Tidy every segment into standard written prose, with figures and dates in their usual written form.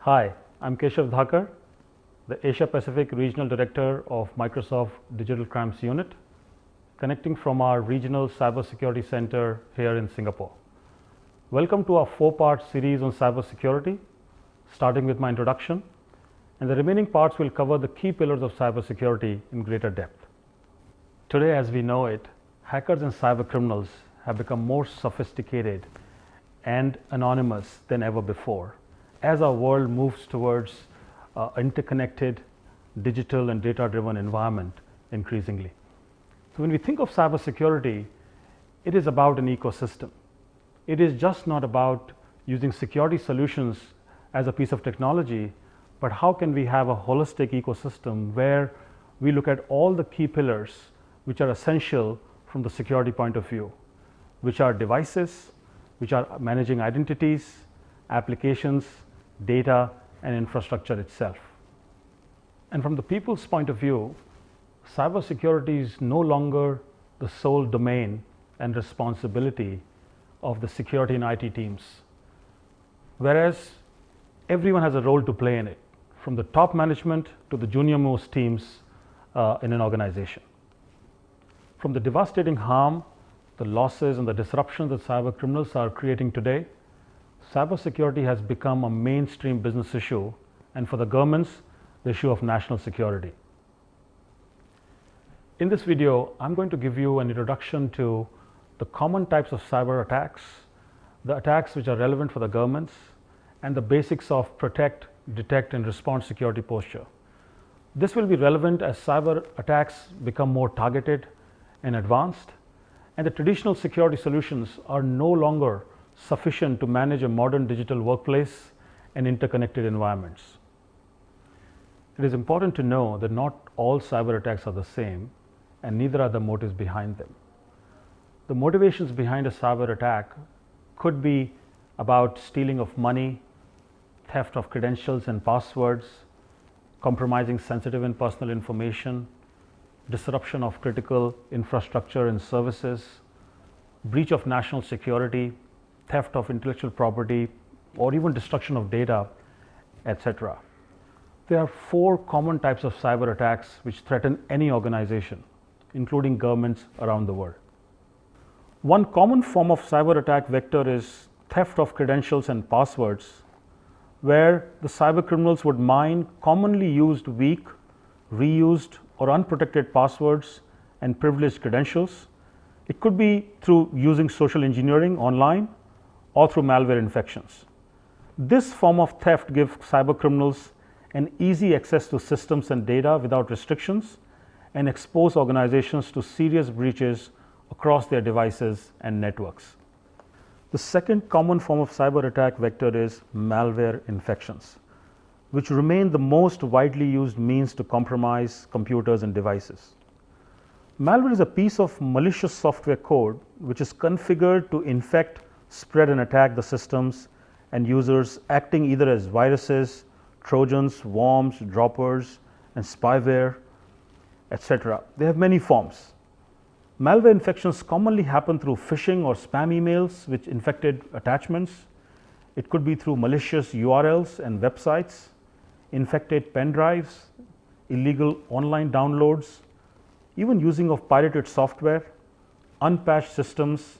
Hi, I'm Keshav Dhakad, the Asia Pacific Regional Director of Microsoft Digital Crimes Unit, connecting from our Regional Cybersecurity Center here in Singapore. Welcome to our 4-part series on cybersecurity, starting with my introduction, and the remaining parts will cover the key pillars of cybersecurity in greater depth. Today, as we know it, hackers and cybercriminals have become more sophisticated and anonymous than ever before as our world moves towards interconnected, digital and data-driven environment increasingly. So when we think of cybersecurity, it is about an ecosystem. It is just not about using security solutions as a piece of technology, but how can we have a holistic ecosystem where we look at all the key pillars which are essential from the security point of view, which are devices, which are managing identities, applications, data and infrastructure itself. And from the people's point of view, cybersecurity is no longer the sole domain and responsibility of the security and IT teams, whereas everyone has a role to play in it, from the top management to the junior most teams in an organization. From the devastating harm, the losses and the disruptions that cyber criminals are creating today, cybersecurity has become a mainstream business issue, and for the governments, the issue of national security. In this video, I'm going to give you an introduction to the common types of cyber attacks, the attacks which are relevant for the governments, and the basics of protect, detect, and respond security posture. This will be relevant as cyber attacks become more targeted and advanced, and the traditional security solutions are no longer sufficient to manage a modern digital workplace and interconnected environments. It is important to know that not all cyber attacks are the same, and neither are the motives behind them. The motivations behind a cyber attack could be about stealing of money, theft of credentials and passwords, compromising sensitive and personal information, disruption of critical infrastructure and services, breach of national security, theft of intellectual property, or even destruction of data, etc. There are 4 common types of cyber attacks which threaten any organization, including governments around the world. One common form of cyber attack vector is theft of credentials and passwords, where the cyber criminals would mine commonly used weak, reused, or unprotected passwords and privileged credentials. It could be through using social engineering online or through malware infections. This form of theft gives cyber criminals an easy access to systems and data without restrictions and expose organizations to serious breaches across their devices and networks. The second common form of cyber attack vector is malware infections, which remain the most widely used means to compromise computers and devices. Malware is a piece of malicious software code which is configured to infect, spread and attack the systems and users, acting either as viruses, trojans, worms, droppers and spyware, etc. They have many forms. Malware infections commonly happen through phishing or spam emails with infected attachments. It could be through malicious URLs and websites, infected pen drives, illegal online downloads, even using of pirated software, unpatched systems,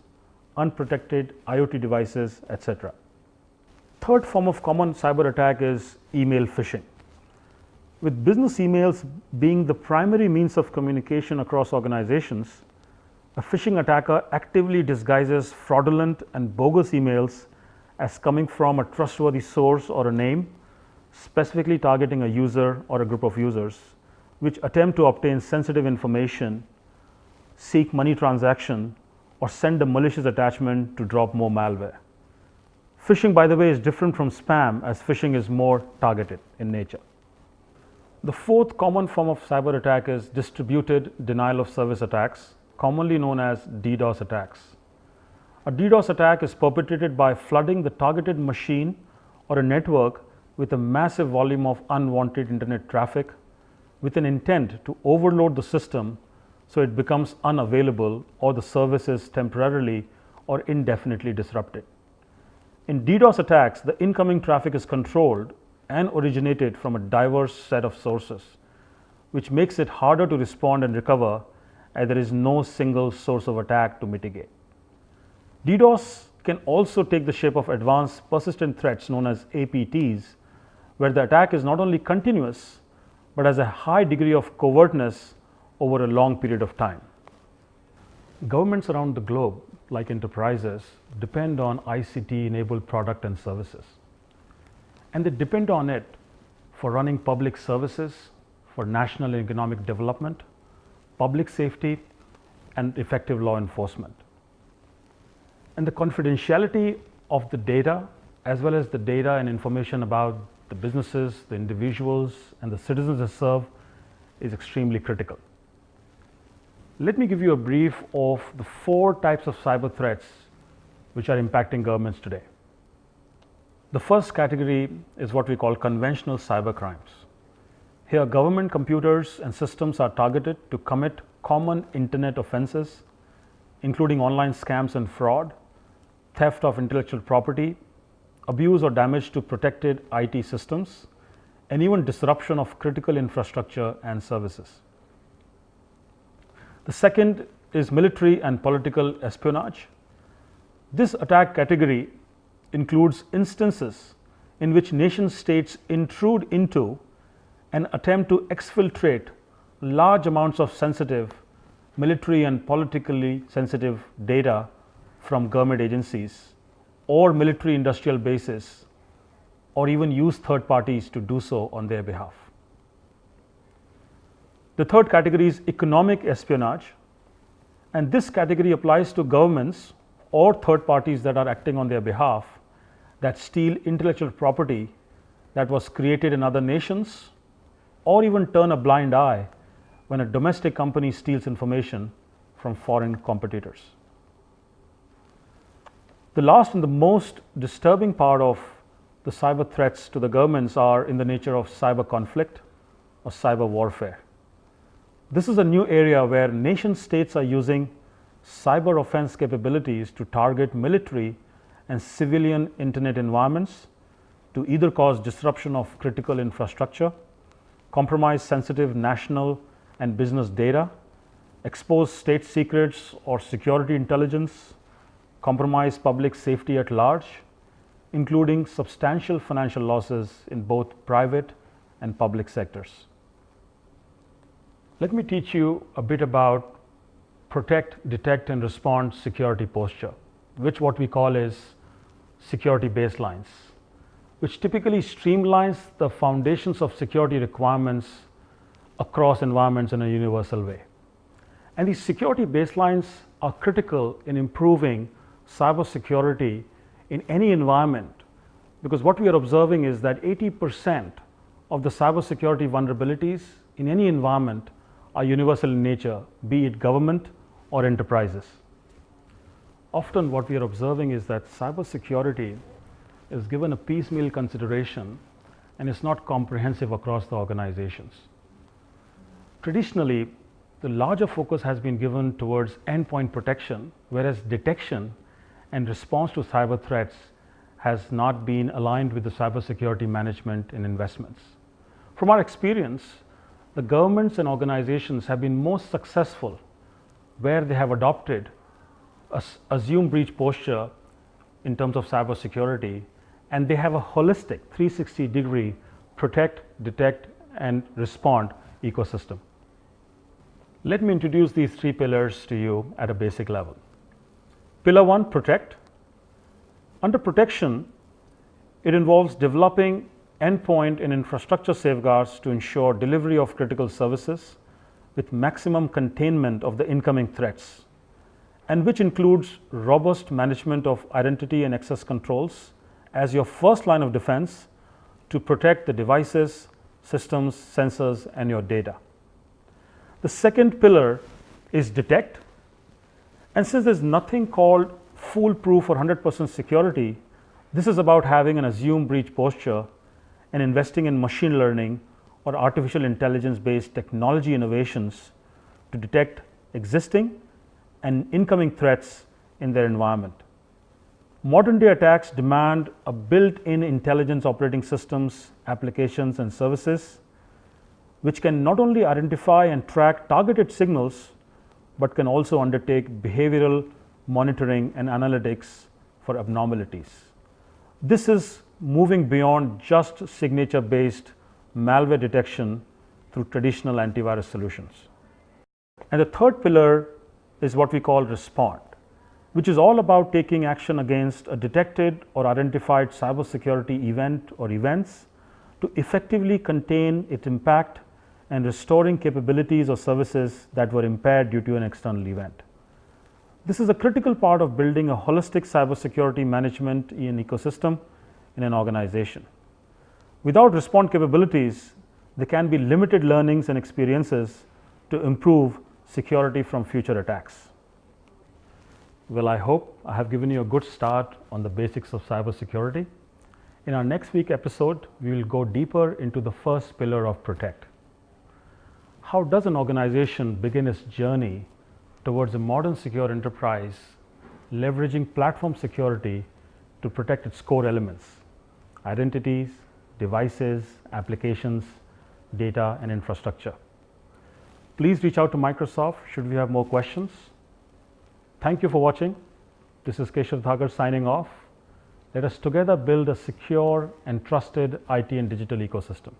unprotected IoT devices, etc. Third form of common cyber attack is email phishing. With business emails being the primary means of communication across organizations, a phishing attacker actively disguises fraudulent and bogus emails as coming from a trustworthy source or a name, specifically targeting a user or a group of users, which attempt to obtain sensitive information, seek money transaction, or send a malicious attachment to drop more malware. Phishing, by the way, is different from spam, as phishing is more targeted in nature. The fourth common form of cyber attack is distributed denial of service attacks, commonly known as DDoS attacks. A DDoS attack is perpetrated by flooding the targeted machine or a network with a massive volume of unwanted internet traffic with an intent to overload the system so it becomes unavailable or the service is temporarily or indefinitely disrupted. In DDoS attacks, the incoming traffic is controlled and originated from a diverse set of sources, which makes it harder to respond and recover as there is no single source of attack to mitigate. DDoS can also take the shape of advanced persistent threats known as APTs, where the attack is not only continuous but has a high degree of covertness over a long period of time. Governments around the globe, like enterprises, depend on ICT-enabled product and services. And they depend on it for running public services, for national and economic development, public safety, and effective law enforcement. And the confidentiality of the data, as well as the data and information about the businesses, the individuals, and the citizens they serve, is extremely critical. Let me give you a brief of the 4 types of cyber threats which are impacting governments today. The first category is what we call conventional cyber crimes. Here, government computers and systems are targeted to commit common internet offenses, including online scams and fraud, theft of intellectual property, abuse or damage to protected IT systems, and even disruption of critical infrastructure and services. The second is military and political espionage. This attack category includes instances in which nation states intrude into and attempt to exfiltrate large amounts of sensitive military and politically sensitive data from government agencies or military industrial bases, or even use third parties to do so on their behalf. The third category is economic espionage, and this category applies to governments or third parties that are acting on their behalf that steal intellectual property that was created in other nations, or even turn a blind eye when a domestic company steals information from foreign competitors. The last and the most disturbing part of the cyber threats to the governments are in the nature of cyber conflict or cyber warfare. This is a new area where nation states are using cyber offense capabilities to target military and civilian internet environments to either cause disruption of critical infrastructure, compromise sensitive national and business data, expose state secrets or security intelligence, compromise public safety at large, including substantial financial losses in both private and public sectors. Let me teach you a bit about protect, detect, and respond security posture, which what we call is security baselines, which typically streamlines the foundations of security requirements across environments in a universal way. And these security baselines are critical in improving cybersecurity in any environment, because what we are observing is that 80% of the cybersecurity vulnerabilities in any environment are universal in nature, be it government or enterprises. Often what we are observing is that cybersecurity is given a piecemeal consideration and is not comprehensive across the organizations. Traditionally, the larger focus has been given towards endpoint protection, whereas detection and response to cyber threats has not been aligned with the cybersecurity management and investments. From our experience, the governments and organizations have been most successful where they have adopted a assume breach posture in terms of cybersecurity, and they have a holistic 360-degree protect, detect, and respond ecosystem. Let me introduce these 3 pillars to you at a basic level. Pillar 1, protect. Under protection, it involves developing endpoint and infrastructure safeguards to ensure delivery of critical services with maximum containment of the incoming threats, and which includes robust management of identity and access controls as your first line of defense to protect the devices, systems, sensors, and your data. The second pillar is detect, and since there's nothing called foolproof or 100% security, this is about having an assume breach posture and investing in machine learning or artificial intelligence based technology innovations to detect existing and incoming threats in their environment. Modern day attacks demand a built-in intelligence operating systems applications and services, which can not only identify and track targeted signals, but can also undertake behavioral monitoring and analytics for abnormalities. This is moving beyond just signature-based malware detection through traditional antivirus solutions. And the third pillar is what we call respond, which is all about taking action against a detected or identified cybersecurity event or events to effectively contain its impact and restoring capabilities or services that were impaired due to an external event. This is a critical part of building a holistic cybersecurity management ecosystem in an organization. Without respond capabilities, there can be limited learnings and experiences to improve security from future attacks. Well, I hope I have given you a good start on the basics of cybersecurity. In our next week episode, we will go deeper into the first pillar of protect. How does an organization begin its journey towards a modern secure enterprise, leveraging platform security to protect its core elements: identities, devices, applications, data, and infrastructure? Please reach out to Microsoft should we have more questions. Thank you for watching. This is Keshav Dhakad signing off. Let us together build a secure and trusted IT and digital ecosystem.